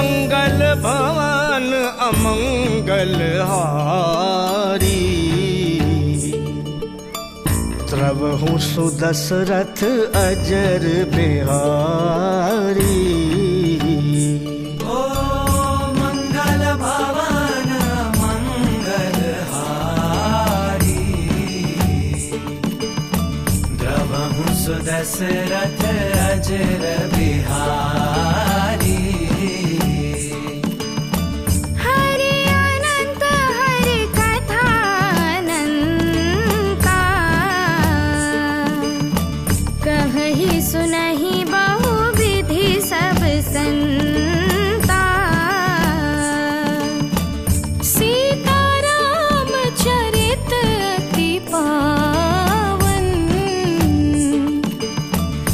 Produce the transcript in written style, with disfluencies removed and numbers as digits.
मंगल भवन अमंगल हारी, द्रवहु सुदशरथ अजर बिहारी। ओ मंगल भवन मंगल हारी, द्रवहु सुदशरथ अजर बिहारी। हरि अनंत हरि कथा अनंता, कहि सुनहि बहु विधि सब संता।